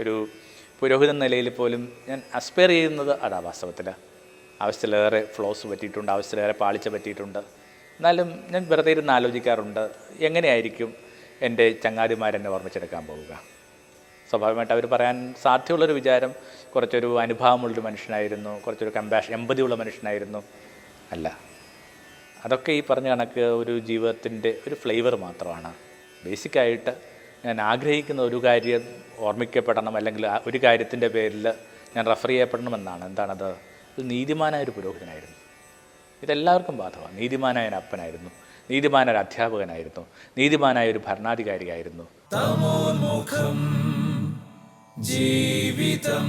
ഒരു പുരോഹിതൻ നിലയിൽ പോലും ഞാൻ അസ്പയർ ചെയ്യുന്നത് അതാ വാസ്തവത്തിൽ. ആവശ്യത്തിലേറെ ഫ്ലോസ് പറ്റിയിട്ടുണ്ട്, ആവശ്യത്തിലേറെ പാളിച്ച പറ്റിയിട്ടുണ്ട്. എന്നാലും ഞാൻ വെറുതെ ഇരുന്ന് ആലോചിക്കാറുണ്ട്, എങ്ങനെയായിരിക്കും എൻ്റെ ചങ്ങാതിമാരെന്നെ ഓർമ്മിച്ചെടുക്കാൻ പോവുക. സ്വാഭാവികമായിട്ട് അവർ പറയാൻ സാധ്യമുള്ളൊരു വിചാരം കുറച്ചൊരു അനുഭാവമുള്ളൊരു മനുഷ്യനായിരുന്നു, കുറച്ചൊരു എമ്പതിയുള്ള മനുഷ്യനായിരുന്നു. അല്ല, അതൊക്കെ ഈ പറഞ്ഞ കണക്ക് ഒരു ജീവിതത്തിൻ്റെ ഒരു ഫ്ലേവർ മാത്രമാണ്. ബേസിക്കായിട്ട് ഞാൻ ആഗ്രഹിക്കുന്ന ഒരു കാര്യം ഓർമ്മിക്കപ്പെടണം, അല്ലെങ്കിൽ ഒരു കാര്യത്തിൻ്റെ പേരിൽ ഞാൻ റെഫർ ചെയ്യപ്പെടണമെന്നാണ്. എന്താണത്? ഒരു നീതിമാനായൊരു പുരോഹിതനായിരുന്നു. ഇതെല്ലാവർക്കും ബാധകമാണ്. നീതിമാനായ അപ്പനായിരുന്നു, നീതിമാനായ അധ്യാപകനായിരുന്നു, നീതിമാനായ ഒരു ഭരണാധികാരിയായിരുന്നു. തമോന്മുഖം ജീവിതം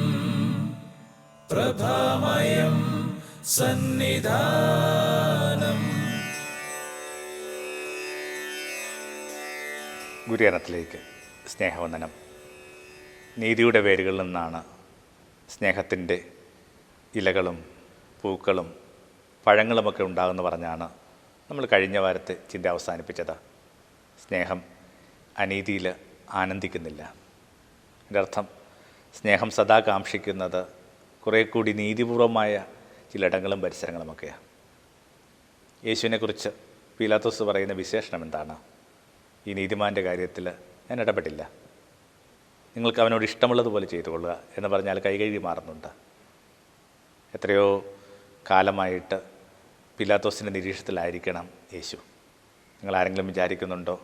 പ്രഭാമയം സന്നിധാനം. ഗുരുജനത്തിലേക്ക് സ്നേഹവന്ദനം. നീതിയുടെ വേരുകളിൽ നിന്നാണ് സ്നേഹത്തിൻ്റെ ഇലകളും പൂക്കളും പഴങ്ങളുമൊക്കെ ഉണ്ടാകുമെന്ന് പറഞ്ഞാണ് നമ്മൾ കഴിഞ്ഞ വാരത്തെ ചിന്ത അവസാനിപ്പിച്ചത്. സ്നേഹം അനീതിയിൽ ആനന്ദിക്കുന്നില്ല. എൻ്റെ അർത്ഥം, സ്നേഹം സദാ കാക്ഷിക്കുന്നത് കുറേ കൂടി നീതിപൂർവമായ ചിലയിടങ്ങളും പരിസരങ്ങളുമൊക്കെയാണ്. യേശുവിനെക്കുറിച്ച് പീലാത്തോസ് പറയുന്ന വിശേഷണം എന്താണ്? ഈ നീതിമാൻ്റെ കാര്യത്തിൽ ഞാൻ ഇടപെട്ടില്ല, നിങ്ങൾക്ക് അവനോട് ഇഷ്ടമുള്ളതുപോലെ ചെയ്തു കൊള്ളുക എന്ന് പറഞ്ഞാൽ കൈകഴുകി മാറുന്നുണ്ട്. എത്രയോ കാലമായിട്ട് പീലാത്തോസിൻ്റെ നിരീക്ഷണത്തിലായിരിക്കണം യേശു. നിങ്ങൾ ആരെങ്കിലും വിചാരിക്കുന്നുണ്ടോ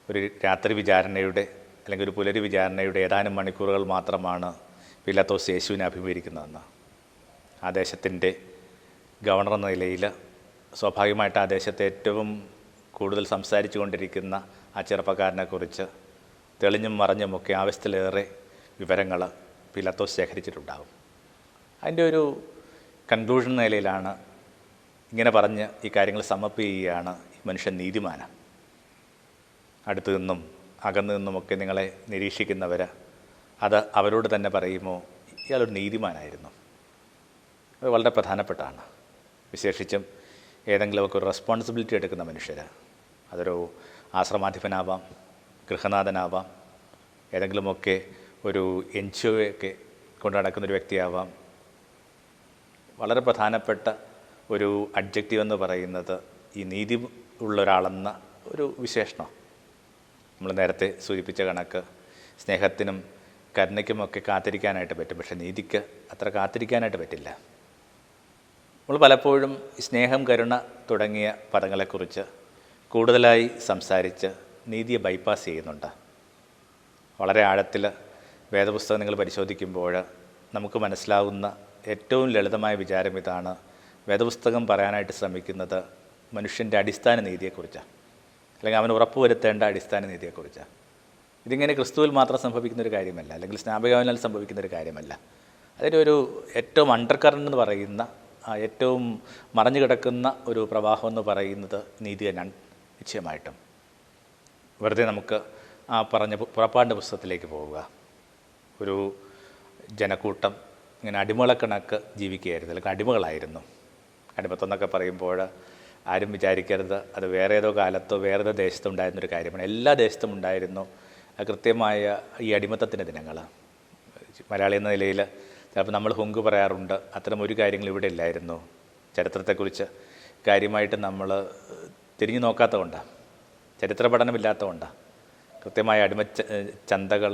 ഒരു രാത്രി വിചാരണയുടെ അല്ലെങ്കിൽ ഒരു പുലരി വിചാരണയുടെ ഏതാനും മണിക്കൂറുകൾ മാത്രമാണ് പീലാത്തോസ് യേശുവിനെ അഭിമുഖീകരിക്കുന്നതെന്ന്? ആ ദേശത്തിൻ്റെ ഗവർണർ എന്ന നിലയിൽ സ്വാഭാവികമായിട്ട് ആ ദേശത്തെ ഏറ്റവും കൂടുതൽ സംസാരിച്ചു കൊണ്ടിരിക്കുന്ന ആ ചെറുപ്പക്കാരനെക്കുറിച്ച് തെളിഞ്ഞും മറഞ്ഞുമൊക്കെ ആവശ്യത്തിലേറെ വിവരങ്ങൾ പീലാത്തോസ് ശേഖരിച്ചിട്ടുണ്ടാകും. അതിൻ്റെ ഒരു കൺക്ലൂഷൻ നിലയിലാണ് ഇങ്ങനെ പറഞ്ഞ് ഈ കാര്യങ്ങൾ സമപ്പ് ചെയ്യുകയാണ്, ഈ മനുഷ്യൻ നീതിമാനാണ്. അടുത്തു നിന്നും അകന്നു നിന്നുമൊക്കെ നിങ്ങളെ നിരീക്ഷിക്കുന്നവർ അത് അവരോട് തന്നെ പറയുമോ, ഇയാളൊരു നീതിമാനായിരുന്നു. അത് വളരെ പ്രധാനപ്പെട്ടാണ്. വിശേഷിച്ചും ഏതെങ്കിലുമൊക്കെ ഒരു റെസ്പോൺസിബിലിറ്റി എടുക്കുന്ന മനുഷ്യർ, അതൊരു ആശ്രമാധിപനാവാം, ഗൃഹനാഥനാവാം, ഏതെങ്കിലുമൊക്കെ ഒരു NGO ഒക്കെ കൊണ്ട് നടക്കുന്നൊരു വ്യക്തിയാവാം. വളരെ പ്രധാനപ്പെട്ട ഒരു അഡ്ജക്റ്റീവ് എന്ന് പറയുന്നത് ഈ നീതി ഉള്ള ഒരാളെന്ന ഒരു വിശേഷണം. നമ്മൾ നേരത്തെ സൂചിപ്പിച്ച കണക്ക് സ്നേഹത്തിനും കരുണയ്ക്കുമൊക്കെ കാത്തിരിക്കാനായിട്ട് പറ്റും, പക്ഷേ നീതിക്ക് അത്ര കാത്തിരിക്കാനായിട്ട് പറ്റില്ല. നമ്മൾ പലപ്പോഴും സ്നേഹം, കരുണ തുടങ്ങിയ പദങ്ങളെക്കുറിച്ച് കൂടുതലായി സംസാരിച്ച് നീതിയെ ബൈപ്പാസ് ചെയ്യുന്നുണ്ട്. വളരെ ആഴത്തിൽ വേദപുസ്തകം നിങ്ങൾ പരിശോധിക്കുമ്പോൾ നമുക്ക് മനസ്സിലാവുന്ന ഏറ്റവും ലളിതമായ വിചാരം ഇതാണ്: വേദപുസ്തകം പറയാനായിട്ട് ശ്രമിക്കുന്നത് മനുഷ്യൻ്റെ അടിസ്ഥാന നീതിയെക്കുറിച്ചാണ്, അല്ലെങ്കിൽ അവൻ ഉറപ്പുവരുത്തേണ്ട അടിസ്ഥാന നീതിയെക്കുറിച്ചാണ്. ഇതിങ്ങനെ ക്രിസ്തുവിൽ മാത്രം സംഭവിക്കുന്നൊരു കാര്യമല്ല, അല്ലെങ്കിൽ സ്നാപകനാൽ സംഭവിക്കുന്നൊരു കാര്യമല്ല. അതിലൊരു ഏറ്റവും അണ്ടർ കറണ്ട് എന്ന് പറയുന്ന, ഏറ്റവും മറഞ്ഞു കിടക്കുന്ന ഒരു പ്രവാഹം എന്ന് പറയുന്നത് നീതി തന്നെയാണ്. നിശ്ചയമായിട്ടും വെറുതെ നമുക്ക് ആ പറഞ്ഞ പുറപ്പാടിൻ്റെ പുസ്തകത്തിലേക്ക് പോവുക. ഒരു ജനക്കൂട്ടം ഇങ്ങനെ അടിമകളെ കണക്ക് ജീവിക്കുകയായിരുന്നു, അല്ലെങ്കിൽ അടിമകളായിരുന്നു. അടിമത്തം എന്നൊക്കെ പറയുമ്പോൾ ആരും വിചാരിക്കരുത് അത് വേറെ ഏതോ കാലത്തോ വേറെ ഏതോ ദേശത്തോ ഉണ്ടായിരുന്നൊരു കാര്യമാണ്. എല്ലാ ദേശത്തും ഉണ്ടായിരുന്നു കൃത്യമായ ഈ അടിമത്തത്തിൻ്റെ ദിനങ്ങൾ. മലയാളി എന്ന നിലയിൽ ചിലപ്പോൾ നമ്മൾ ഹുങ്ക് പറയാറുണ്ട്. അത്തരം ഒരു കാര്യങ്ങൾ ഇവിടെ ഇല്ലായിരുന്നു. ചരിത്രത്തെക്കുറിച്ച് കാര്യമായിട്ട് നമ്മൾ തിരിഞ്ഞു നോക്കാത്തതുകൊണ്ടാണ്, ചരിത്ര പഠനമില്ലാത്തതുകൊണ്ടാണ്. കൃത്യമായ ചന്തകൾ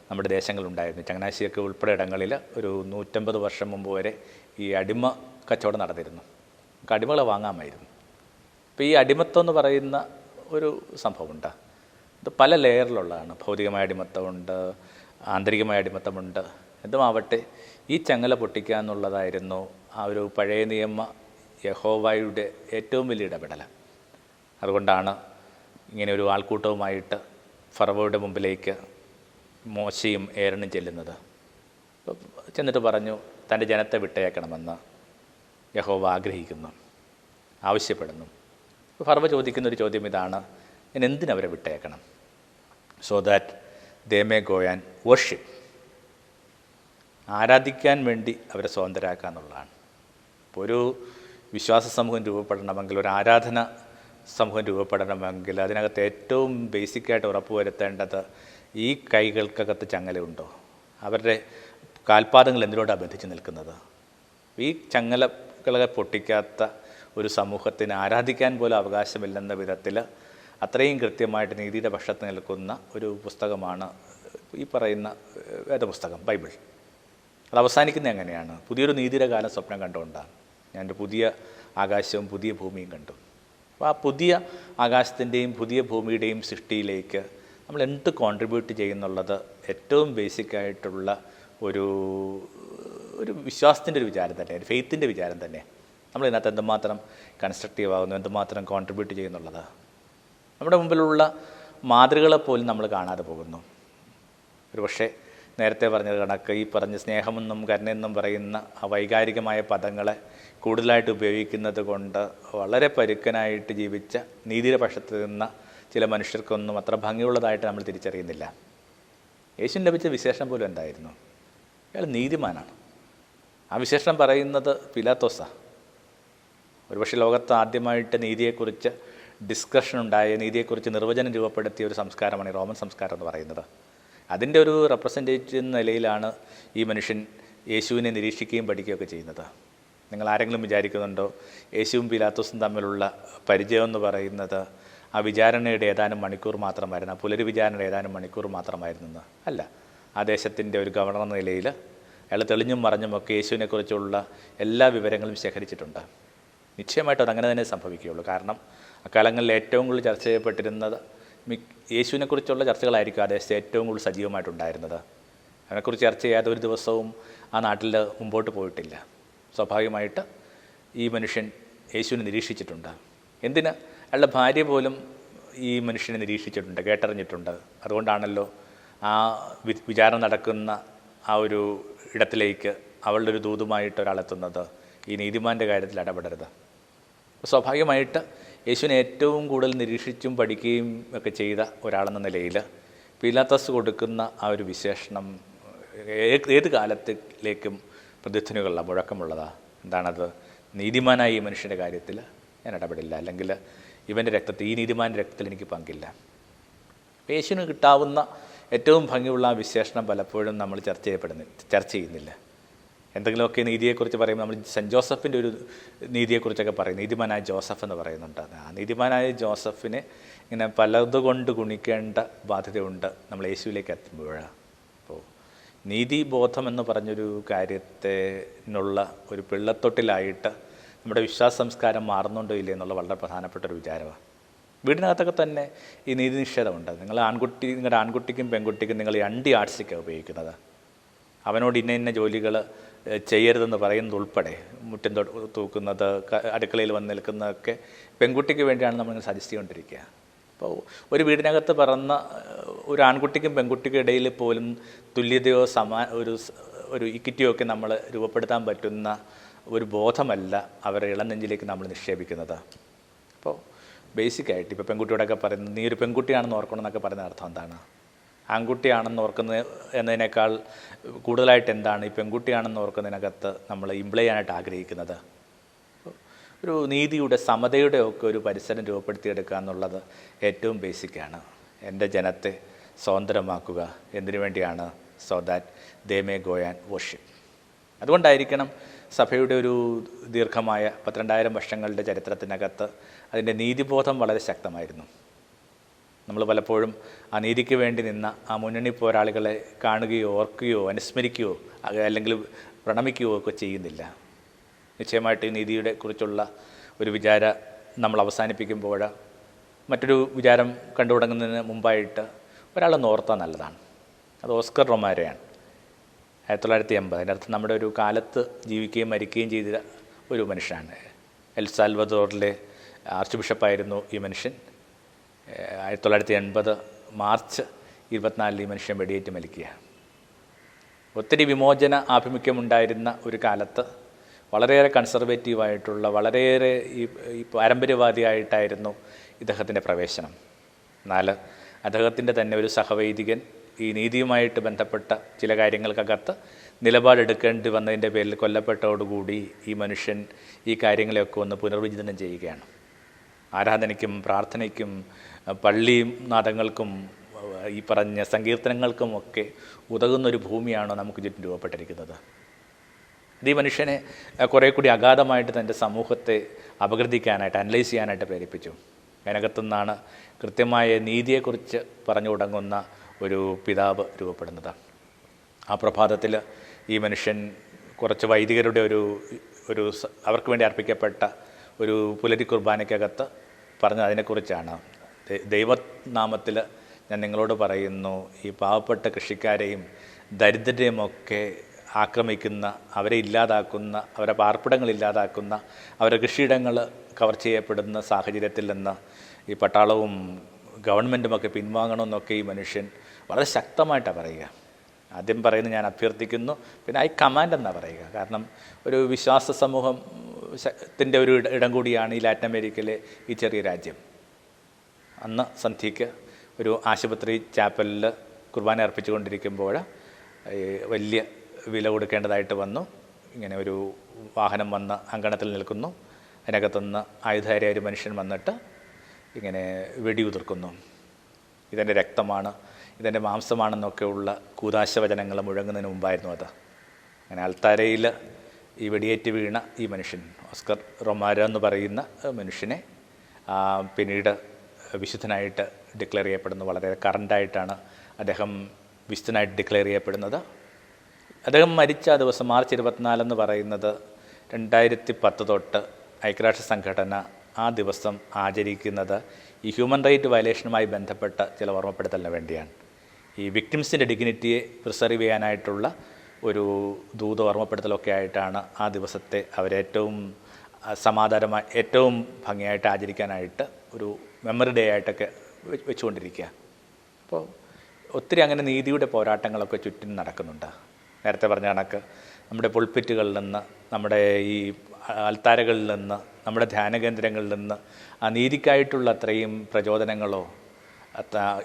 നമ്മുടെ ദേശങ്ങളുണ്ടായിരുന്നു. ചങ്ങനാശ്ശേരിയൊക്കെ ഉൾപ്പെടെ ഇടങ്ങളിൽ ഒരു 150 വർഷം മുമ്പ് വരെ ഈ അടിമ കച്ചവടം നടന്നിരുന്നു. നമുക്ക് അടിമകളെ വാങ്ങാമായിരുന്നു. അപ്പോൾ ഈ അടിമത്തം എന്ന് പറയുന്ന ഒരു സംഭവമുണ്ട്. ഇത് പല ലെയറിലുള്ളതാണ്. ഭൗതികമായ അടിമത്തമുണ്ട്, ആന്തരികമായ അടിമത്തമുണ്ട്. എന്തുമാവട്ടെ, ഈ ചങ്ങല പൊട്ടിക്കുക എന്നുള്ളതായിരുന്നു ആ ഒരു പഴയ നിയമ യഹോവയുടെ ഏറ്റവും വലിയ ഇടപെടൽ. അതുകൊണ്ടാണ് ഇങ്ങനെ ഒരു ആൾക്കൂട്ടവുമായിട്ട് ഫറവോയുടെ മുമ്പിലേക്ക് മോശയും ഏറനും ചെല്ലുന്നത്. ചെന്നിട്ട് പറഞ്ഞു, തൻ്റെ ജനത്തെ വിട്ടയക്കണമെന്ന് യഹോവ ആഗ്രഹിക്കുന്നു, ആവശ്യപ്പെടുന്നു. ഫറവ ചോദിക്കുന്നൊരു ചോദ്യം ഇതാണ്: ഞാൻ എന്തിനവരെ വിട്ടയക്കണം? So that they may go and worship. ആരാധിക്കാൻ വേണ്ടി അവരെ സ്വതന്ത്രരാക്കുക എന്നുള്ളതാണ്. ഇപ്പോൾ ഒരു വിശ്വാസ സമൂഹം രൂപപ്പെടണമെങ്കിൽ, ഒരു ആരാധന സമൂഹം രൂപപ്പെടണമെങ്കിൽ അതിനകത്ത് ഏറ്റവും ബേസിക്കായിട്ട് ഉറപ്പുവരുത്തേണ്ടത് ഈ കൈകൾക്കകത്ത് ചങ്ങലയുണ്ടോ, അവരുടെ കാൽപാദങ്ങൾ എന്തിനോടാണ് ബന്ധിച്ച് നിൽക്കുന്നത്? ഈ ചങ്ങലകളെ പൊട്ടിക്കാത്ത ഒരു സമൂഹത്തിന് ആരാധിക്കാൻ പോലും അവകാശമില്ലെന്ന വിധത്തിൽ അത്രയും കൃത്യമായിട്ട് നീതിയുടെ പക്ഷത്ത് നിൽക്കുന്ന ഒരു പുസ്തകമാണ് ഈ പറയുന്ന വേദപുസ്തകം ബൈബിൾ. അത് അവസാനിക്കുന്നത് എങ്ങനെയാണ്? പുതിയൊരു നീതിയുടെ കാലം സ്വപ്നം കണ്ടുകൊണ്ടാണ്. ഞാൻ ഒരു പുതിയ ആകാശവും പുതിയ ഭൂമിയും കണ്ടു. അപ്പോൾ ആ പുതിയ ആകാശത്തിൻ്റെയും പുതിയ ഭൂമിയുടെയും സൃഷ്ടിയിലേക്ക് നമ്മൾ എന്ത് കോൺട്രിബ്യൂട്ട് ചെയ്യുന്നുള്ളത് ഏറ്റവും ബേസിക്കായിട്ടുള്ള ഒരു വിശ്വാസത്തിൻ്റെ ഒരു വിചാരം തന്നെ, ഒരു ഫെയ്ത്തിൻ്റെ വിചാരം തന്നെ. നമ്മൾ ഇതിനകത്ത് എന്തുമാത്രം കൺസ്ട്രക്റ്റീവ് ആകുന്നു, എന്തുമാത്രം കോൺട്രിബ്യൂട്ട് ചെയ്യുന്നുള്ളത്. നമ്മുടെ മുമ്പിലുള്ള മാതൃകളെപ്പോലും നമ്മൾ കാണാതെ പോകുന്നു. ഒരു പക്ഷേ നേരത്തെ പറഞ്ഞത് കണക്ക് ഈ പറഞ്ഞ സ്നേഹമെന്നും കരുണയെന്നും പറയുന്ന ആ വൈകാരികമായ പദങ്ങളെ കൂടുതലായിട്ട് ഉപയോഗിക്കുന്നത് കൊണ്ട് വളരെ പരുക്കനായിട്ട് ജീവിച്ച നീതിയുടെ പക്ഷത്ത് നിന്ന ചില മനുഷ്യർക്കൊന്നും അത്ര ഭംഗിയുള്ളതായിട്ട് നമ്മൾ തിരിച്ചറിയുന്നില്ല. യേശുവിന് ലഭിച്ച വിശേഷണം പോലും എന്തായിരുന്നു? അയാൾ നീതിമാനാണ്. ആ വിശേഷണം പറയുന്നത് പിലാത്തോസാണ്. ഒരുപക്ഷെ ലോകത്ത് ആദ്യമായിട്ട് നീതിയെക്കുറിച്ച് ഡിസ്കഷൻ ഉണ്ടായ, നീതിയെക്കുറിച്ച് നിർവചനം രൂപപ്പെടുത്തിയ ഒരു സംസ്കാരമാണ് ഈ റോമൻ സംസ്കാരം എന്ന് പറയുന്നത്. അതിൻ്റെ ഒരു റെപ്രസെൻറ്റേറ്റീവ് എന്ന നിലയിലാണ് ഈ മനുഷ്യൻ യേശുവിനെ നിരീക്ഷിക്കുകയും പഠിക്കുകയൊക്കെ ചെയ്യുന്നത്. നിങ്ങൾ ആരെങ്കിലും വിചാരിക്കുന്നുണ്ടോ യേശുവും പിലാത്തോസും തമ്മിലുള്ള പരിചയം എന്ന് പറയുന്നത് ആ വിചാരണയുടെ ഏതാനും മണിക്കൂർ മാത്രമായിരുന്നു, ആ പുലരി വിചാരണയുടെ ഏതാനും മണിക്കൂർ മാത്രമായിരുന്നെന്ന്? അല്ല. ആ ദേശത്തിൻ്റെ ഒരു ഗവർണർ എന്ന നിലയിൽ അയാൾ തെളിഞ്ഞും മറഞ്ഞുമൊക്കെ യേശുവിനെക്കുറിച്ചുള്ള എല്ലാ വിവരങ്ങളും ശേഖരിച്ചിട്ടുണ്ട്. നിശ്ചയമായിട്ടും അതങ്ങനെ തന്നെ സംഭവിക്കുകയുള്ളൂ. കാരണം അക്കാലങ്ങളിൽ ഏറ്റവും കൂടുതൽ ചർച്ച ചെയ്യപ്പെട്ടിരുന്നത് യേശുവിനെക്കുറിച്ചുള്ള ചർച്ചകളായിരിക്കും ആ ദേശത്ത് ഏറ്റവും കൂടുതൽ സജീവമായിട്ടുണ്ടായിരുന്നത്. അതിനെക്കുറിച്ച് ചർച്ച ചെയ്യാതെ ഒരു ദിവസവും ആ നാട്ടിൽ മുമ്പോട്ട് പോയിട്ടില്ല. സ്വാഭാവികമായിട്ട് ഈ മനുഷ്യൻ യേശുവിനെ നിരീക്ഷിച്ചിട്ടുണ്ട്. എന്തിന്? അയാളുടെ ഭാര്യ പോലും ഈ മനുഷ്യനെ നിരീക്ഷിച്ചിട്ടുണ്ട്, കേട്ടറിഞ്ഞിട്ടുണ്ട്. അതുകൊണ്ടാണല്ലോ ആ വിചാരണ നടക്കുന്ന ആ ഒരു ഇടത്തിലേക്ക് അവളുടെ ഒരു ദൂതുമായിട്ട് ഒരാളെത്തുന്നത്, ഈ നീതിമാൻ്റെ കാര്യത്തിൽ ഇടപെടരുത്. സ്വാഭാവികമായിട്ട് യേശുവിനെ ഏറ്റവും കൂടുതൽ നിരീക്ഷിച്ചും പഠിക്കുകയും ഒക്കെ ചെയ്ത ഒരാളെന്ന നിലയിൽ പീലാത്തോസ് കൊടുക്കുന്ന ആ ഒരു വിശേഷണം ഏത് കാലത്തിലേക്കും പ്രതിധ്വനികളുള്ള മുഴക്കമുള്ളതാണ്. എന്താണത്? നീതിമാനായ ഈ മനുഷ്യൻ്റെ കാര്യത്തിൽ ഞാൻ ഇടപെടില്ല, അല്ലെങ്കിൽ ഇവൻ്റെ രക്തത്തിൽ, ഈ നീതിമാൻ്റെ രക്തത്തിൽ എനിക്ക് പങ്കില്ല. യേശുവിന് കിട്ടാവുന്ന ഏറ്റവും ഭംഗിയുള്ള ആ വിശേഷണം പലപ്പോഴും നമ്മൾ ചർച്ച ചെയ്യുന്നില്ല. എന്തെങ്കിലുമൊക്കെ നീതിയെക്കുറിച്ച് പറയുമ്പോൾ നമ്മൾ സെൻറ്റ് ജോസഫിൻ്റെ ഒരു നീതിയെക്കുറിച്ചൊക്കെ പറയും. നീതിമാനായ ജോസഫ് എന്ന് പറയുന്നുണ്ട്. ആ നീതിമാനായ ജോസഫിനെ ഇങ്ങനെ പലതുകൊണ്ട് ഗുണിക്കേണ്ട ബാധ്യതയുണ്ട് നമ്മൾ യേശുവിലേക്ക് എത്തുമ്പോഴാണ്. അപ്പോൾ നീതിബോധം എന്ന് പറഞ്ഞൊരു കാര്യത്തിനുള്ള ഒരു പിള്ളത്തൊട്ടിലായിട്ട് നമ്മുടെ വിശ്വാസ സംസ്കാരം മാറുന്നുണ്ടോ ഇല്ലേ എന്നുള്ള വളരെ പ്രധാനപ്പെട്ട ഒരു വിചാരമാണ്. വീടിനകത്തൊക്കെ തന്നെ ഈ നീതി നിഷേധമുണ്ട്. നിങ്ങളുടെ ആൺകുട്ടിക്കും പെൺകുട്ടിക്കും നിങ്ങൾ ഈ അണ്ടി ആർട്സിക്കാണ് ഉപയോഗിക്കുന്നത്. അവനോട് ഇന്ന ജോലികൾ ചെയ്യരുതെന്ന് പറയുന്നത് ഉൾപ്പെടെ, മുറ്റം തൂക്കുന്നത്, അടുക്കളയിൽ വന്ന് നിൽക്കുന്നതൊക്കെ പെൺകുട്ടിക്ക് വേണ്ടിയാണ് നമ്മളിങ്ങനെ സജസ്റ്റ് ചെയ്തുകൊണ്ടിരിക്കുക. അപ്പോൾ ഒരു വീടിനകത്ത് പറന്ന ഒരു ആൺകുട്ടിക്കും പെൺകുട്ടിക്കും ഇടയിൽ പോലും തുല്യതയോ ഒരു ഇക്വിറ്റിയോ ഒക്കെ നമ്മൾ രൂപപ്പെടുത്താൻ പറ്റുന്ന ഒരു ബോധമല്ല അവരുടെ ഇളനെഞ്ചിലേക്ക് നമ്മൾ നിക്ഷേപിക്കുന്നത്. അപ്പോൾ ബേസിക്കായിട്ട് ഇപ്പോൾ പെൺകുട്ടിയോടൊക്കെ പറയുന്നത് നീ ഒരു പെൺകുട്ടിയാണെന്ന് ഓർക്കണം എന്നൊക്കെ പറയുന്ന അർത്ഥം എന്താണ്? ആൺകുട്ടിയാണെന്ന് ഓർക്കുന്നത് എന്നതിനേക്കാൾ കൂടുതലായിട്ട് എന്താണ് ഈ പെൺകുട്ടിയാണെന്ന് ഓർക്കുന്നതിനകത്ത് നമ്മൾ ഇംപ്ലൈ ചെയ്യാനായിട്ട് ആഗ്രഹിക്കുന്നത്? ഒരു നീതിയുടെ, സമതയുടെ ഒക്കെ ഒരു പരിസരം രൂപപ്പെടുത്തിയെടുക്കുക എന്നുള്ളത് ഏറ്റവും ബേസിക്കാണ്. എൻ്റെ ജനത്തെ സ്വതന്ത്രമാക്കുക എന്തിനു വേണ്ടിയാണ്? So that they may go and worship. അതുകൊണ്ടായിരിക്കണം സഭയുടെ ഒരു ദീർഘമായ 12,000 വർഷങ്ങളുടെ ചരിത്രത്തിനകത്ത് അതിൻ്റെ നീതിബോധം വളരെ ശക്തമായിരുന്നു. നമ്മൾ പലപ്പോഴും ആ നീതിക്ക് വേണ്ടി നിന്ന ആ മുന്നണി പോരാളികളെ കാണുകയോ ഓർക്കുകയോ അനുസ്മരിക്കുകയോ അല്ലെങ്കിൽ പ്രണമിക്കുകയോ ഒക്കെ ചെയ്യുന്നില്ല. നിശ്ചയമായിട്ട് ഈ നീതിയുടെ കുറിച്ചുള്ള ഒരു വിചാരം നമ്മൾ അവസാനിപ്പിക്കുമ്പോൾ മറ്റൊരു വിചാരം കണ്ടു തുടങ്ങുന്നതിന് മുമ്പായിട്ട് ഒരാളൊന്ന് ഓർത്താൽ നല്ലതാണ്. അത് ഓസ്കർ റൊമാരോയാണ്. 1980. അതിൻ്റെ അർത്ഥം നമ്മുടെ ഒരു കാലത്ത് ജീവിക്കുകയും മരിക്കുകയും ചെയ്ത ഒരു മനുഷ്യനാണ്. എൽ സാൽവദോറിലെ ആർച്ച് ബിഷപ്പായിരുന്നു ഈ മനുഷ്യൻ. 1980 മാർച്ച് 24 ഈ മനുഷ്യൻ വെടിയേറ്റ് മരിക്കുക. ഒത്തിരി വിമോചന ആഭിമുഖ്യമുണ്ടായിരുന്ന ഒരു കാലത്ത് വളരെയേറെ കൺസർവേറ്റീവായിട്ടുള്ള, വളരെയേറെ ഈ പാരമ്പര്യവാദിയായിട്ടായിരുന്നു ഇദ്ദേഹത്തിൻ്റെ പ്രവേശനം. എന്നാൽ അദ്ദേഹത്തിൻ്റെ തന്നെ ഒരു സഹവൈദികൻ ഈ നീതിയുമായിട്ട് ബന്ധപ്പെട്ട ചില കാര്യങ്ങൾക്കകത്ത് നിലപാടെടുക്കേണ്ടി വന്നതിൻ്റെ പേരിൽ കൊല്ലപ്പെട്ടതോടുകൂടി ഈ മനുഷ്യൻ ഈ കാര്യങ്ങളെയൊക്കെ ഒന്ന് പുനർവിചിന്തനം ചെയ്യുകയാണ്. ആരാധനയ്ക്കും പ്രാർത്ഥനയ്ക്കും പള്ളിയും നാദങ്ങൾക്കും ഈ പറഞ്ഞ സങ്കീർത്തനങ്ങൾക്കുമൊക്കെ ഉതകുന്നൊരു ഭൂമിയാണോ നമുക്ക് ചുറ്റും രൂപപ്പെട്ടിരിക്കുന്നത്? ഇത് ഈ മനുഷ്യനെ കുറേ കൂടി അഗാധമായിട്ട് തൻ്റെ സമൂഹത്തെ അപഗ്രഥിക്കാനായിട്ട്, അനലൈസ് ചെയ്യാനായിട്ട് പ്രേരിപ്പിച്ചു. അതിനകത്തുനിന്നാണ് കൃത്യമായ നീതിയെക്കുറിച്ച് പറഞ്ഞു തുടങ്ങുന്ന ഒരു പിതാവ് രൂപപ്പെടുന്നത്. ആ പ്രഭാതത്തിൽ ഈ മനുഷ്യൻ കുറച്ച് വൈദികരുടെ ഒരു അവർക്ക് വേണ്ടി അർപ്പിക്കപ്പെട്ട ഒരു പുലരി കുർബാനയ്ക്കകത്ത് പറഞ്ഞത് അതിനെക്കുറിച്ചാണ്. ദൈവനാമത്തിൽ ഞാൻ നിങ്ങളോട് പറയുന്നു, ഈ പാവപ്പെട്ട കൃഷിക്കാരെയും ദരിദ്രരെയുമൊക്കെ ആക്രമിക്കുന്ന, അവരെ ഇല്ലാതാക്കുന്ന, അവരെ പാർപ്പിടങ്ങൾ ഇല്ലാതാക്കുന്ന, അവരുടെ കൃഷിയിടങ്ങൾ കവർ ചെയ്യപ്പെടുന്ന സാഹചര്യത്തിൽ നിന്ന് ഈ പട്ടാളവും ഗവൺമെൻറ്റുമൊക്കെ പിൻവാങ്ങണമെന്നൊക്കെ ഈ മനുഷ്യൻ വളരെ ശക്തമായിട്ടാണ് പറയുക. ആദ്യം പറയുന്നത് ഞാൻ അഭ്യർത്ഥിക്കുന്നു, പിന്നെ ഐ കമാൻഡ് എന്നാണ് പറയുക. കാരണം ഒരു വിശ്വാസ സമൂഹത്തിൻ്റെ ഒരു ഇടം കൂടിയാണ് ഈ ലാറ്റിൻ അമേരിക്കയിലെ ഈ ചെറിയ രാജ്യം. അന്ന് സന്ധ്യയ്ക്ക് ഒരു ആശുപത്രി ചാപ്പലിൽ കുർബാന അർപ്പിച്ചുകൊണ്ടിരിക്കുമ്പോൾ വലിയ വില കൊടുക്കേണ്ടതായിട്ട് വന്നു. ഇങ്ങനെ ഒരു വാഹനം വന്ന് അങ്കണത്തിൽ നിൽക്കുന്നു. അതിനകത്തുനിന്ന് ആയുധധാരിയായ ഒരു മനുഷ്യൻ വന്നിട്ട് ഇങ്ങനെ വെടിയുതിർക്കുന്നു. ഇതെൻ്റെ രക്തമാണ്, ഇതെൻ്റെ മാംസമാണെന്നൊക്കെയുള്ള കൂതാശവചനങ്ങൾ മുഴങ്ങുന്നതിന് മുമ്പായിരുന്നു അത്. അങ്ങനെ അൾത്താരയിൽ ഈ വെടിയേറ്റ് വീണ ഈ മനുഷ്യൻ, ഓസ്കർ റൊമാരോ എന്ന് പറയുന്ന മനുഷ്യനെ പിന്നീട് വിശുദ്ധനായിട്ട് ഡിക്ലെയർ ചെയ്യപ്പെടുന്നു. വളരെ കറണ്ടായിട്ടാണ് അദ്ദേഹം വിശുദ്ധനായിട്ട് ഡിക്ലെയർ ചെയ്യപ്പെടുന്നത്. അദ്ദേഹം മരിച്ച ദിവസം മാർച്ച് 24 എന്ന് പറയുന്നത് 2010 തൊട്ട് ഐക്യരാഷ്ട്ര സംഘടന ആ ദിവസം ആചരിക്കുന്നത് ഈ ഹ്യൂമൻ റൈറ്റ് വയലേഷനുമായി ബന്ധപ്പെട്ട ചില ഓർമ്മപ്പെടുത്തലിന് വേണ്ടിയാണ്. ഈ വിക്ടിംസിൻ്റെ ഡിഗ്നിറ്റിയെ പ്രിസർവ് ചെയ്യാനായിട്ടുള്ള ഒരു ദൂത ഓർമ്മപ്പെടുത്തലൊക്കെ ആയിട്ടാണ് ആ ദിവസത്തെ അവരേറ്റവും സമാധാനമായി, ഏറ്റവും ഭംഗിയായിട്ട് ആചരിക്കാനായിട്ട് ഒരു മെമ്മറി ഡേ ആയിട്ടൊക്കെ വെച്ചുകൊണ്ടിരിക്കുക. അപ്പോൾ ഒത്തിരി അങ്ങനെ നീതിയുടെ പോരാട്ടങ്ങളൊക്കെ ചുറ്റും നടക്കുന്നുണ്ട്. നേരത്തെ പറഞ്ഞ കണക്ക് നമ്മുടെ പുൾപിറ്റുകളിൽ നിന്ന്, നമ്മുടെ ഈ അൽത്താരകളിൽ നിന്ന്, നമ്മുടെ ധ്യാനകേന്ദ്രങ്ങളിൽ നിന്ന് ആ നീതിക്കായിട്ടുള്ള അത്രയും പ്രചോദനങ്ങളോ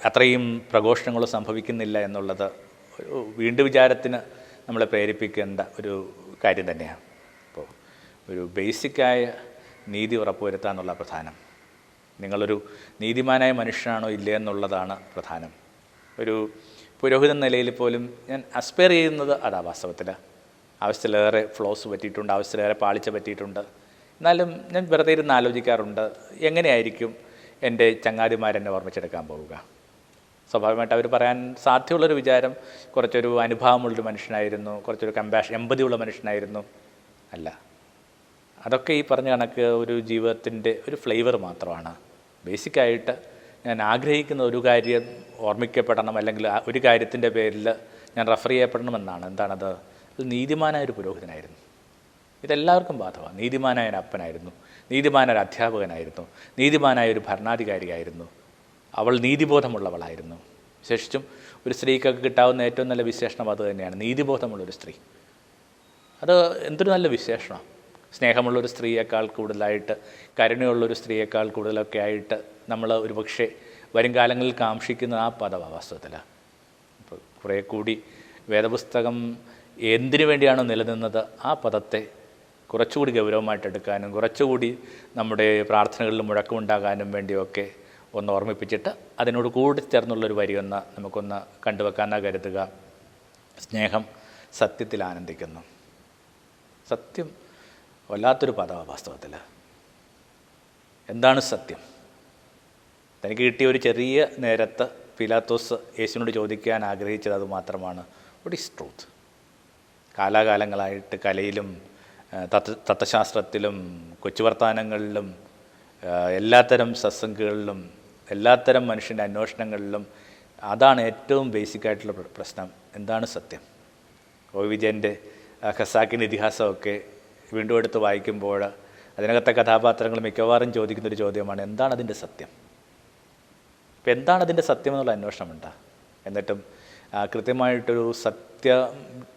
അത്രയും പ്രഘോഷണങ്ങളോ സംഭവിക്കുന്നില്ല എന്നുള്ളത് ഒരു വീണ്ടും വിചാരത്തിന് നമ്മളെ പ്രേരിപ്പിക്കേണ്ട ഒരു കാര്യം തന്നെയാണ്. അപ്പോൾ ഒരു ബേസിക്കായ നീതി ഉറപ്പുവരുത്തുക എന്നുള്ള പ്രധാനം. നിങ്ങളൊരു നീതിമാനായ മനുഷ്യനാണോ ഇല്ലേ എന്നുള്ളതാണ് പ്രധാനം. ഒരു പുരോഹിതൻ നിലയിൽ പോലും ഞാൻ അസ്പയർ ചെയ്യുന്നത് അതാ വാസ്തവത്തിൽ. ആവശ്യത്തിലേറെ ഫ്ലോസ് പറ്റിയിട്ടുണ്ട്, ആവശ്യത്തിലേറെ പാളിച്ച പറ്റിയിട്ടുണ്ട്. എന്നാലും ഞാൻ വെറുതെ ഇരുന്ന് ആലോചിക്കാറുണ്ട്, എങ്ങനെയായിരിക്കും എൻ്റെ ചങ്ങാതിമാരെന്നെ ഓർമ്മിച്ചെടുക്കാൻ പോവുക. സ്വാഭാവികമായിട്ട് അവർ പറയാൻ സാധ്യതയുള്ളൊരു വിചാരം കുറച്ചൊരു അനുഭാവമുള്ളൊരു മനുഷ്യനായിരുന്നു, കുറച്ചൊരു എമ്പതിയുള്ള മനുഷ്യനായിരുന്നു. അല്ല, അതൊക്കെ ഈ പറഞ്ഞ കണക്ക് ഒരു ജീവിതത്തിൻ്റെ ഒരു ഫ്ലേവർ മാത്രമാണ്. ബേസിക്കായിട്ട് ഞാൻ ആഗ്രഹിക്കുന്ന ഒരു കാര്യം ഓർമ്മിക്കപ്പെടണം, അല്ലെങ്കിൽ ഒരു കാര്യത്തിൻ്റെ പേരിൽ ഞാൻ റെഫർ ചെയ്യപ്പെടണമെന്നാണ്. എന്താണത്? നീതിമാനായൊരു പുരോഹിതനായിരുന്നു. ഇതെല്ലാവർക്കും ബാധകമാണ്. നീതിമാനായ ഒരു അപ്പനായിരുന്നു, നീതിമാനായ ഒരു അധ്യാപകനായിരുന്നു, നീതിമാനായ ഒരു ഭരണാധികാരിയായിരുന്നു. അവൾ നീതിബോധമുള്ളവളായിരുന്നു. വിശേഷിച്ചും ഒരു സ്ത്രീക്കൊക്കെ കിട്ടാവുന്ന ഏറ്റവും നല്ല വിശേഷണം അത് തന്നെയാണ്, നീതിബോധമുള്ളൊരു സ്ത്രീ. അത് എന്തൊരു നല്ല വിശേഷമാണ്. സ്നേഹമുള്ളൊരു സ്ത്രീയേക്കാൾ കൂടുതലായിട്ട്, കരുണയുള്ളൊരു സ്ത്രീയേക്കാൾ കൂടുതലൊക്കെ ആയിട്ട് നമ്മൾ ഒരു പക്ഷേ വരും കാലങ്ങളിൽ കാക്ഷിക്കുന്ന ആ പദമാണ് വാസ്തവത്തിൽ. അപ്പോൾ കുറേ കൂടി വേദപുസ്തകം എന്തിനു വേണ്ടിയാണോ നിലനിന്നത് ആ പദത്തെ കുറച്ചുകൂടി ഗൗരവമായിട്ടെടുക്കാനും കുറച്ചുകൂടി നമ്മുടെ പ്രാർത്ഥനകളിൽ മുഴക്കമുണ്ടാകാനും വേണ്ടിയൊക്കെ ഒന്ന് ഓർമ്മിപ്പിച്ചിട്ട് അതിനോട് കൂടി ചേർന്നുള്ളൊരു വരിയൊന്ന് നമുക്കൊന്ന് കണ്ടുവെക്കാനാ കരുതുക. സ്നേഹം സത്യത്തിൽ ആനന്ദിക്കുന്നു. സത്യം വല്ലാത്തൊരു പദമാണ് വാസ്തവത്തിൽ. എന്താണ് സത്യം? തനിക്ക് കിട്ടിയ ഒരു ചെറിയ നേരത്ത് പിലാത്തോസ് യേശുവിനോട് ചോദിക്കാൻ ആഗ്രഹിച്ചത് അത് മാത്രമാണ്, വാട്ട് ഈസ് ട്രൂത്ത്? കാലാകാലങ്ങളായിട്ട് കലയിലും തത്വശാസ്ത്രത്തിലും കൊച്ചുവർത്താനങ്ങളിലും എല്ലാത്തരം സത്സംഗങ്ങളിലും എല്ലാത്തരം മനുഷ്യൻ്റെ അന്വേഷണങ്ങളിലും അതാണ് ഏറ്റവും ബേസിക്കായിട്ടുള്ള പ്രശ്നം. എന്താണ് സത്യം? ഒ വിജയൻ്റെ ഖസാക്കിൻ്റെ ഇതിഹാസമൊക്കെ വീണ്ടും എടുത്ത് വായിക്കുമ്പോൾ അതിനകത്തെ കഥാപാത്രങ്ങൾ മിക്കവാറും ചോദിക്കുന്നൊരു ചോദ്യമാണ്, എന്താണ് അതിൻ്റെ സത്യം? ഇപ്പം എന്താണ് അതിൻ്റെ സത്യം എന്നുള്ള അന്വേഷണമുണ്ട്. എന്നിട്ടും കൃത്യമായിട്ടൊരു സത്യം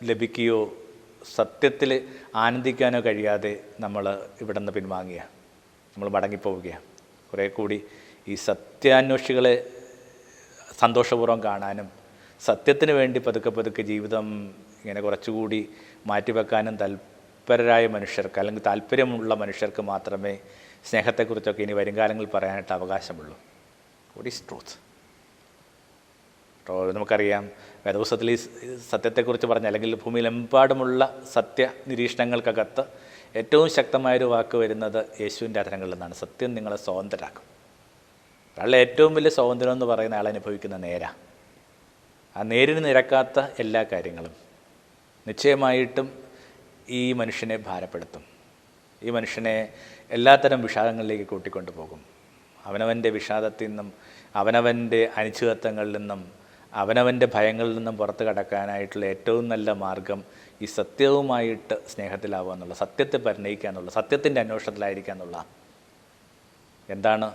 ലഭിക്കുകയോ സത്യത്തിൽ ആനന്ദിക്കാനോ കഴിയാതെ നമ്മൾ ഇവിടെ നിന്ന് പിൻവാങ്ങിയ, നമ്മൾ മടങ്ങിപ്പോവുകയാണ്. കുറേ കൂടി ഈ സത്യാന്വേഷികളെ സന്തോഷപൂർവ്വം കാണാനും സത്യത്തിന് വേണ്ടി പതുക്കെ പതുക്കെ ജീവിതം ഇങ്ങനെ കുറച്ചുകൂടി മാറ്റിവെക്കാനും തൽപരരായ മനുഷ്യർക്ക്, അല്ലെങ്കിൽ താല്പര്യമുള്ള മനുഷ്യർക്ക് മാത്രമേ സ്നേഹത്തെക്കുറിച്ചൊക്കെ ഇനി വരുംകാലങ്ങളിൽ പറയാനായിട്ട് അവകാശമുള്ളൂ. What is truth? അപ്പോൾ നമുക്കറിയാം വേദപുസ്തകത്തിൽ ഈ സത്യത്തെക്കുറിച്ച് പറഞ്ഞ, അല്ലെങ്കിൽ ഭൂമിയിലെമ്പാടുമുള്ള സത്യ നിരീക്ഷണങ്ങൾക്കകത്ത് ഏറ്റവും ശക്തമായൊരു വാക്ക് വരുന്നത് യേശുവിൻ്റെ അധരങ്ങളിൽ നിന്നാണ്. സത്യം നിങ്ങളെ സ്വതന്ത്രരാക്കും. അയാളുടെ ഏറ്റവും വലിയ സ്വാതന്ത്ര്യം എന്ന് പറയുന്ന അയാൾ അനുഭവിക്കുന്ന നേരാ. ആ നേരിന് നിരക്കാത്ത എല്ലാ കാര്യങ്ങളും നിശ്ചയമായിട്ടും ഈ മനുഷ്യനെ ഭാരപ്പെടുത്തും. ഈ മനുഷ്യനെ എല്ലാത്തരം വിഷാദങ്ങളിലേക്ക് കൂട്ടിക്കൊണ്ടു പോകും. അവനവൻ്റെ വിഷാദത്തിൽ നിന്നും, അവനവൻ്റെ അനിശ്ചിതത്വങ്ങളിൽ നിന്നും, അവനവൻ്റെ ഭയങ്ങളിൽ നിന്നും പുറത്ത് കടക്കാനായിട്ടുള്ള ഏറ്റവും നല്ല മാർഗം ഈ സത്യവുമായിട്ട് സ്നേഹത്തിലാവുക എന്നുള്ള, സത്യത്തെ പരിണയിക്കുക എന്നുള്ള, സത്യത്തിൻ്റെ അന്വേഷണത്തിലായിരിക്കുക എന്നുള്ള. എന്താണ്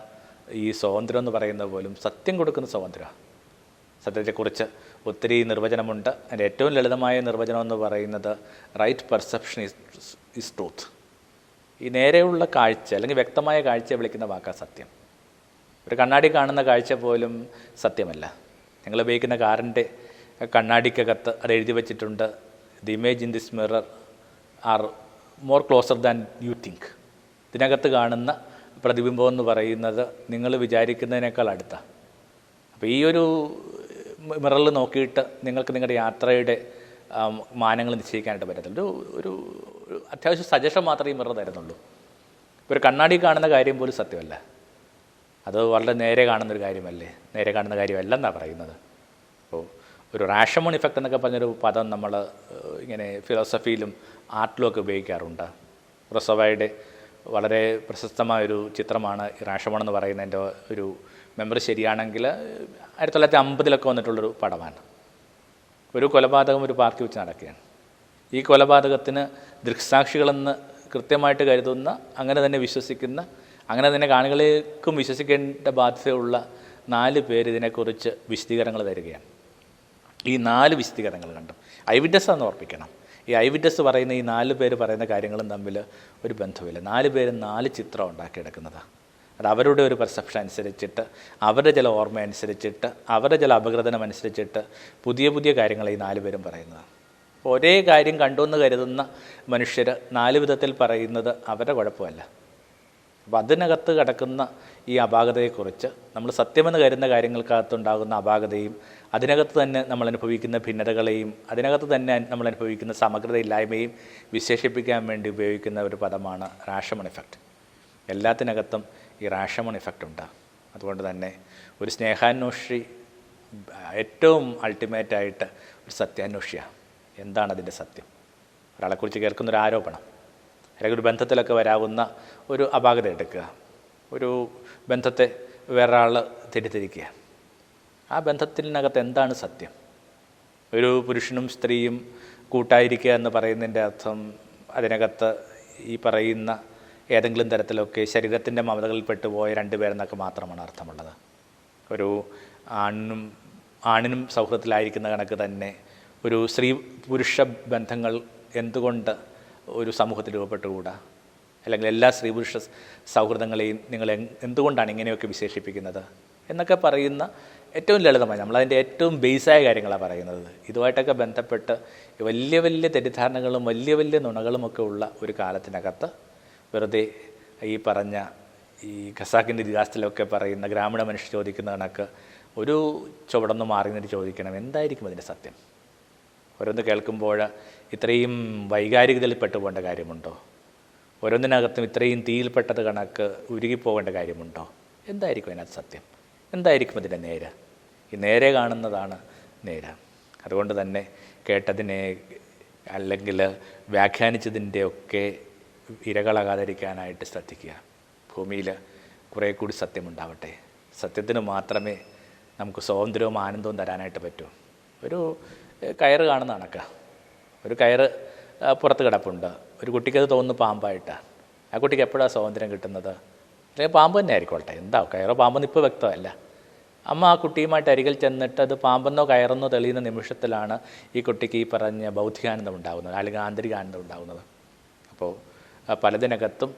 ഈ സ്വാതന്ത്ര്യം എന്ന് പറയുന്നത് പോലും സത്യം കൊടുക്കുന്ന സ്വാതന്ത്ര്യമാണ്. സത്യത്തെക്കുറിച്ച് ഒത്തിരി നിർവചനമുണ്ട്. അതിൻ്റെ ഏറ്റവും ലളിതമായ നിർവചനം എന്ന് പറയുന്നത് റൈറ്റ് പെർസെപ്ഷൻ ഈസ് ട്രൂത്ത്. ഈ നേരെയുള്ള കാഴ്ച അല്ലെങ്കിൽ വ്യക്തമായ കാഴ്ചയെ വിളിക്കുന്ന വാക്കാ സത്യം. ഒരു കണ്ണാടി കാണുന്ന കാഴ്ച പോലും സത്യമല്ല. നിങ്ങൾ ഉപയോഗിക്കുന്ന കാറിൻ്റെ കണ്ണാടിക്കകത്ത് അത് എഴുതി വച്ചിട്ടുണ്ട്, the image in this mirror are more closer than you think. ഇതിനകത്ത് കാണുന്ന പ്രതിബിംബം എന്ന് പറയുന്നത് നിങ്ങൾ വിചാരിക്കുന്നതിനേക്കാൾ അടുത്താണ്. അപ്പോൾ ഈ ഒരു മിററിൽ നോക്കിയിട്ട് നിങ്ങൾക്ക് നിങ്ങളുടെ യാത്രയുടെ മാനങ്ങൾ നിശ്ചയിക്കാനായിട്ട് പറ്റത്തില്ല. ഒരു അത്യാവശ്യം സജഷൻ മാത്രമേ ഈ മിറർ തരുന്നുള്ളൂ. ഇപ്പോൾ ഒരു കണ്ണാടി കാണുന്ന കാര്യം പോലും സത്യമല്ല. അത് വളരെ നേരെ കാണുന്നൊരു കാര്യമല്ലേ, നേരെ കാണുന്ന കാര്യമല്ലെന്നാണ് പറയുന്നത്. അപ്പോൾ ഒരു റാഷമോൺ ഇഫക്റ്റ് എന്നൊക്കെ പറഞ്ഞൊരു പദം നമ്മൾ ഇങ്ങനെ ഫിലോസഫിയിലും ആർട്ടിലും ഒക്കെ ഉപയോഗിക്കാറുണ്ട്. റൊസോവയുടെ വളരെ പ്രശസ്തമായൊരു ചിത്രമാണ് ഈ റാഷമോൺ എന്ന് പറയുന്നതിൻ്റെ ഒരു മെമ്മറി ശരിയാണെങ്കിൽ 1950 വന്നിട്ടുള്ളൊരു പടമാണ്. ഒരു കൊലപാതകം ഒരു പാർക്കിൽ വെച്ച് നടക്കുകയാണ്. ഈ കൊലപാതകത്തിന് ദൃക്സാക്ഷികളെന്ന് കൃത്യമായിട്ട് കരുതുന്ന, അങ്ങനെ തന്നെ വിശ്വസിക്കുന്ന, അങ്ങനെ തന്നെ കാണികളേക്കും വിശ്വസിക്കേണ്ട ബാധ്യതയുള്ള 4 പേര് ഇതിനെക്കുറിച്ച് വിശദീകരണങ്ങൾ തരികയാണ്. ഈ 4 വിശദീകരണങ്ങൾ കണ്ടും ഐ വിറ്റ്നസ്സാണെന്ന് ഓർപ്പിക്കണം. ഈ ഐ വിറ്റ്നസ് പറയുന്ന ഈ 4 പേര് പറയുന്ന കാര്യങ്ങളും തമ്മിൽ ഒരു ബന്ധമില്ല. 4 പേരും 4 ചിത്രം ഉണ്ടാക്കിയെടുക്കുന്നതാണ്. അത് അവരുടെ ഒരു പെർസെപ്ഷൻ അനുസരിച്ചിട്ട്, അവരുടെ ചില ഓർമ്മ അനുസരിച്ചിട്ട്, അവരുടെ ചില അപഗ്രഥനം അനുസരിച്ചിട്ട് പുതിയ പുതിയ കാര്യങ്ങൾ ഈ 4 പേരും പറയുന്നത്. ഒരേ കാര്യം കണ്ടുവെന്ന് കരുതുന്ന മനുഷ്യർ 4 വിധത്തിൽ പറയുന്നത് അവരുടെ കുഴപ്പമല്ല. അപ്പോൾ അതിനകത്ത് കിടക്കുന്ന ഈ അപാകതയെക്കുറിച്ച്, നമ്മൾ സത്യമെന്ന് കരുതുന്ന കാര്യങ്ങൾക്കകത്തുണ്ടാകുന്ന അപാകതയും, അതിനകത്ത് തന്നെ നമ്മൾ അനുഭവിക്കുന്ന ഭിന്നതകളെയും, അതിനകത്ത് തന്നെ നമ്മൾ അനുഭവിക്കുന്ന സമഗ്രതയില്ലായ്മയും വിശേഷിപ്പിക്കാൻ വേണ്ടി ഉപയോഗിക്കുന്ന ഒരു പദമാണ് റാഷമോൺ ഇഫക്റ്റ്. എല്ലാത്തിനകത്തും ഈ റാഷമോൺ ഇഫക്റ്റ് ഉണ്ട്. അതുകൊണ്ട് തന്നെ ഒരു സ്നേഹാന്വേഷി ഏറ്റവും അൾട്ടിമേറ്റായിട്ട് ഒരു സത്യാന്വേഷിയാണ്. എന്താണ് അതിൻ്റെ സത്യം? ഒരാളെക്കുറിച്ച് കേൾക്കുന്നൊരു ആരോപണം, അല്ലെങ്കിൽ ഒരു ബന്ധത്തിലൊക്കെ വരാവുന്ന ഒരു അപാകത എടുക്കുക, ഒരു ബന്ധത്തെ വേറൊരാൾ തെറ്റിദ്ധരിക്കുക. ആ ബന്ധത്തിനകത്ത് എന്താണ് സത്യം? ഒരു പുരുഷനും സ്ത്രീയും കൂട്ടായിരിക്കുക എന്ന് പറയുന്നതിൻ്റെ അർത്ഥം അതിനകത്ത് ഈ പറയുന്ന ഏതെങ്കിലും തരത്തിലൊക്കെ ശരീരത്തിൻ്റെ മമതകളിൽ പെട്ടുപോയ 2 പേരെന്നൊക്കെ മാത്രമാണ് അർത്ഥമുള്ളത്. ഒരു ആണിനും സൗഹൃദത്തിലായിരിക്കുന്ന കണക്ക് തന്നെ ഒരു സ്ത്രീ പുരുഷ ബന്ധങ്ങൾ എന്തുകൊണ്ട് ഒരു സമൂഹത്തിൽ രൂപപ്പെട്ടുകൂടാ? അല്ലെങ്കിൽ എല്ലാ സ്ത്രീ പുരുഷ സൗഹൃദങ്ങളെയും നിങ്ങൾ എന്തുകൊണ്ടാണ് ഇങ്ങനെയൊക്കെ വിശേഷിപ്പിക്കുന്നത് എന്നൊക്കെ പറയുന്ന ഏറ്റവും ലളിതമായി നമ്മളതിൻ്റെ ഏറ്റവും ബേസായ കാര്യങ്ങളാണ് പറയുന്നത്. ഇതുമായിട്ടൊക്കെ ബന്ധപ്പെട്ട് വലിയ വലിയ തെറ്റിദ്ധാരണകളും വലിയ വലിയ നുണകളുമൊക്കെ ഉള്ള ഒരു കാലത്തിനകത്ത് വെറുതെ ഈ പറഞ്ഞ ഈ ഖസാക്കിൻ്റെ ഇതിഹാസത്തിലൊക്കെ പറയുന്ന ഗ്രാമീണ മനുഷ്യർ ചോദിക്കുന്ന കണക്ക് ഒരു ചുവടൊന്ന് മാറി നിന്നിട്ട് ചോദിക്കണം, എന്തായിരിക്കും അതിൻ്റെ സത്യം? ഓരോന്ന് കേൾക്കുമ്പോൾ ഇത്രയും വൈകാരികതയിൽ പെട്ടുപോകേണ്ട കാര്യമുണ്ടോ? ഓരോന്നിനകത്തും ഇത്രയും തീയിൽപ്പെട്ടത് കണക്ക് ഉരുകിപ്പോകേണ്ട കാര്യമുണ്ടോ? എന്തായിരിക്കും അതിനകത്ത് സത്യം? എന്തായിരിക്കും അതിൻ്റെ നേര്? ഈ നേരെ കാണുന്നതാണ് നേര്. അതുകൊണ്ട് തന്നെ കേട്ടതിനെ അല്ലെങ്കിൽ വ്യാഖ്യാനിച്ചതിൻ്റെയൊക്കെ ഇരകളാകാതിരിക്കാനായിട്ട് ശ്രദ്ധിക്കുക. ഭൂമിയിൽ കുറേ കൂടി സത്യമുണ്ടാവട്ടെ. സത്യത്തിന് മാത്രമേ നമുക്ക് സ്വാതന്ത്ര്യവും ആനന്ദവും തരാനായിട്ട് പറ്റൂ. ഒരു കയറ് കാണുന്ന കണക്കാണ്. ഒരു കയറ് പുറത്ത് കിടപ്പുണ്ട്. ഒരു കുട്ടിക്കത് തോന്നുന്നു പാമ്പായിട്ടാണ്. ആ കുട്ടിക്ക് എപ്പോഴാണ് സ്വാതന്ത്ര്യം കിട്ടുന്നത്? അല്ലെങ്കിൽ പാമ്പ് തന്നെ ആയിക്കോട്ടെ, എന്താ കയറോ പാമ്പെന്ന് ഇപ്പോൾ വ്യക്തമല്ല. അമ്മ ആ കുട്ടിയുമായിട്ട് അരികിൽ ചെന്നിട്ട് അത് പാമ്പെന്നോ കയറെന്നോ തെളിയുന്ന നിമിഷത്തിലാണ് ഈ കുട്ടിക്ക് ഈ പറഞ്ഞ ബൗദ്ധികാനന്ദം ഉണ്ടാകുന്നത്, അല്ലെങ്കിൽ ആന്തരിക ആനന്ദം ഉണ്ടാകുന്നത്. അപ്പോൾ പലതിനകത്തും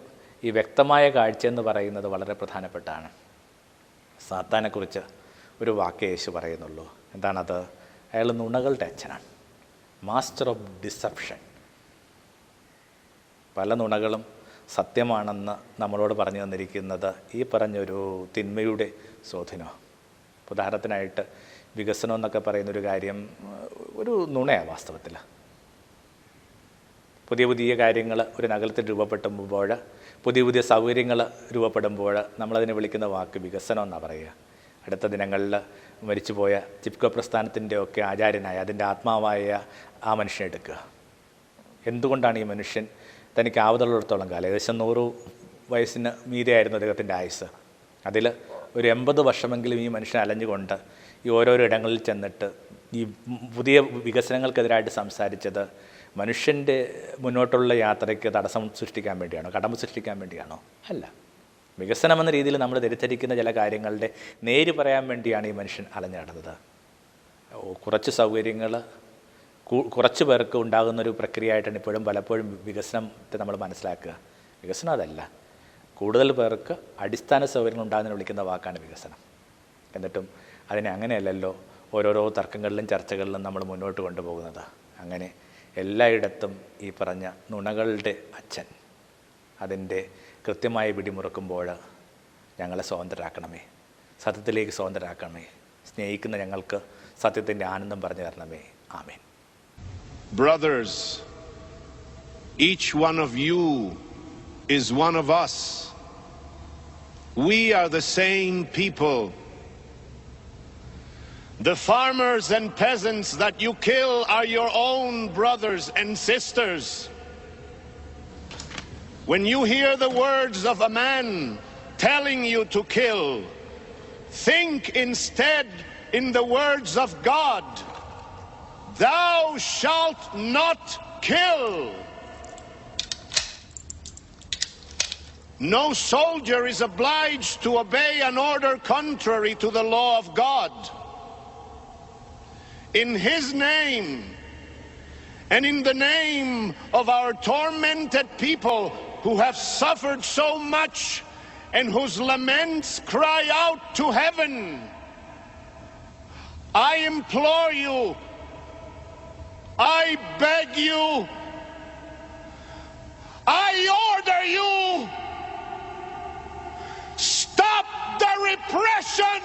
ഈ വ്യക്തമായ കാഴ്ച എന്ന് പറയുന്നത് വളരെ പ്രധാനപ്പെട്ടാണ്. സാത്താനെക്കുറിച്ച് ഒരു വാക്കേ യേശു പറയുന്നുള്ളൂ. എന്താണത്? അയാൾ നുണകളുടെ അച്ഛനാണ്, മാസ്റ്റർ ഓഫ് ഡിസെപ്ഷൻ. പല നുണകളും സത്യമാണെന്ന് നമ്മളോട് പറഞ്ഞു തന്നിരിക്കുന്നത് ഈ പറഞ്ഞൊരു തിന്മയുടെ സ്വാധീനമാണ്. ഉദാഹരണത്തിനായിട്ട് വികസനം എന്നൊക്കെ പറയുന്നൊരു കാര്യം ഒരു നുണയാണ് വാസ്തവത്തിൽ. പുതിയ പുതിയ കാര്യങ്ങൾ ഒരു നഗരത്തിൽ രൂപപ്പെടുമ്പോൾ, പുതിയ പുതിയ സൗകര്യങ്ങൾ രൂപപ്പെടുമ്പോൾ നമ്മളതിനെ വിളിക്കുന്ന വാക്ക് വികസനം എന്നാണ് പറയുക. അടുത്ത ദിനങ്ങളിൽ മരിച്ചുപോയ ചിപ്കോ പ്രസ്ഥാനത്തിൻ്റെ ഒക്കെ ആചാര്യനായ അതിൻ്റെ ആത്മാവായ ആ മനുഷ്യനെ എടുക്കുക. എന്തുകൊണ്ടാണ് ഈ മനുഷ്യൻ തനിക്ക് ആവതുള്ളിടത്തോളം കാലം, ഏകദേശം 100 വയസ്സിന് മീതെയായിരുന്നു അദ്ദേഹത്തിൻ്റെ ആയുസ്, അതിൽ ഒരു 80 വർഷമെങ്കിലും ഈ മനുഷ്യൻ അലഞ്ഞുകൊണ്ട് ഈ ഓരോരോ ഇടങ്ങളിൽ ചെന്നിട്ട് ഈ പുതിയ വികസനങ്ങൾക്കെതിരായിട്ട് സംസാരിച്ചത് മനുഷ്യൻ്റെ മുന്നോട്ടുള്ള യാത്രയ്ക്ക് തടസ്സം സൃഷ്ടിക്കാൻ വേണ്ടിയാണോ, കടമ്പ സൃഷ്ടിക്കാൻ വേണ്ടിയാണോ? അല്ല. വികസനം എന്ന രീതിയിൽ നമ്മൾ ധരിച്ചിരിക്കുന്ന ചില കാര്യങ്ങളുടെ നേര് പറയാൻ വേണ്ടിയാണ് ഈ മനുഷ്യൻ അലഞ്ഞു നടന്നത്. കുറച്ച് സൗകര്യങ്ങൾ കുറച്ച് പേർക്ക് ഉണ്ടാകുന്നൊരു പ്രക്രിയയായിട്ടാണ് ഇപ്പോഴും പലപ്പോഴും വികസനത്തെ നമ്മൾ മനസ്സിലാക്കുക. വികസനം അതല്ല, കൂടുതൽ പേർക്ക് അടിസ്ഥാന സൗകര്യങ്ങൾ ഉണ്ടാകുന്നതിന് വിളിക്കുന്ന വാക്കാണ് വികസനം. എന്നിട്ടും അതിനെ അങ്ങനെയല്ലല്ലോ ഓരോരോ തർക്കങ്ങളിലും ചർച്ചകളിലും നമ്മൾ മുന്നോട്ട് കൊണ്ടുപോകുന്നത്. അങ്ങനെ എല്ലായിടത്തും ഈ പറഞ്ഞ നുണകളുടെ അച്ഛൻ അതിൻ്റെ കൃത്യമായ പിടിമുറുക്കുമ്പോൾ ഞങ്ങളെ സ്വതന്ത്രരാക്കണമേ, സത്യത്തിലേക്ക് സ്വതന്ത്രരാക്കണമേ, സ്നേഹിക്കുന്ന ഞങ്ങൾക്ക് സത്യത്തിൻ്റെ ആനന്ദം പറഞ്ഞു തരണമേ. ആമേൻ. Brothers, each one of you is one of us. We are the same people. The farmers and peasants that you kill are your own brothers and sisters. When you hear the words of a man telling you to kill, think instead in the words of God. Thou shalt not kill. No soldier is obliged to obey an order contrary to the law of God. In His name and in the name of our tormented people who have suffered so much and whose laments cry out to heaven, I implore you, I beg you, I order you, stop the repression.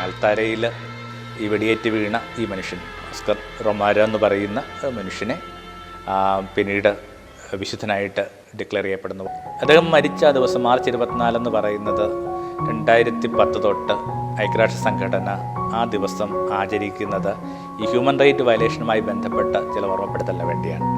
ആൽത്താരയിൽ ഈ വെടിയേറ്റ് വീണ ഈ മനുഷ്യൻ Oscar റൊമാരോ എന്ന് പറയുന്ന മനുഷ്യനെ പിന്നീട് വിശുദ്ധനായിട്ട് declare ചെയ്യപ്പെടുന്നു. അദ്ദേഹം മരിച്ച ദിവസം മാർച്ച് 24 എന്ന് പറയുന്നത് 2010 തൊട്ട് ഐക്യരാഷ്ട്ര സംഘടന ആ ദിവസം ആചരിക്കുന്നത് ഈ ഹ്യൂമൻ റൈറ്റ് വയലേഷനുമായി ബന്ധപ്പെട്ട ചില ഓർമ്മപ്പെടുത്തലിന് വേണ്ടിയാണ്.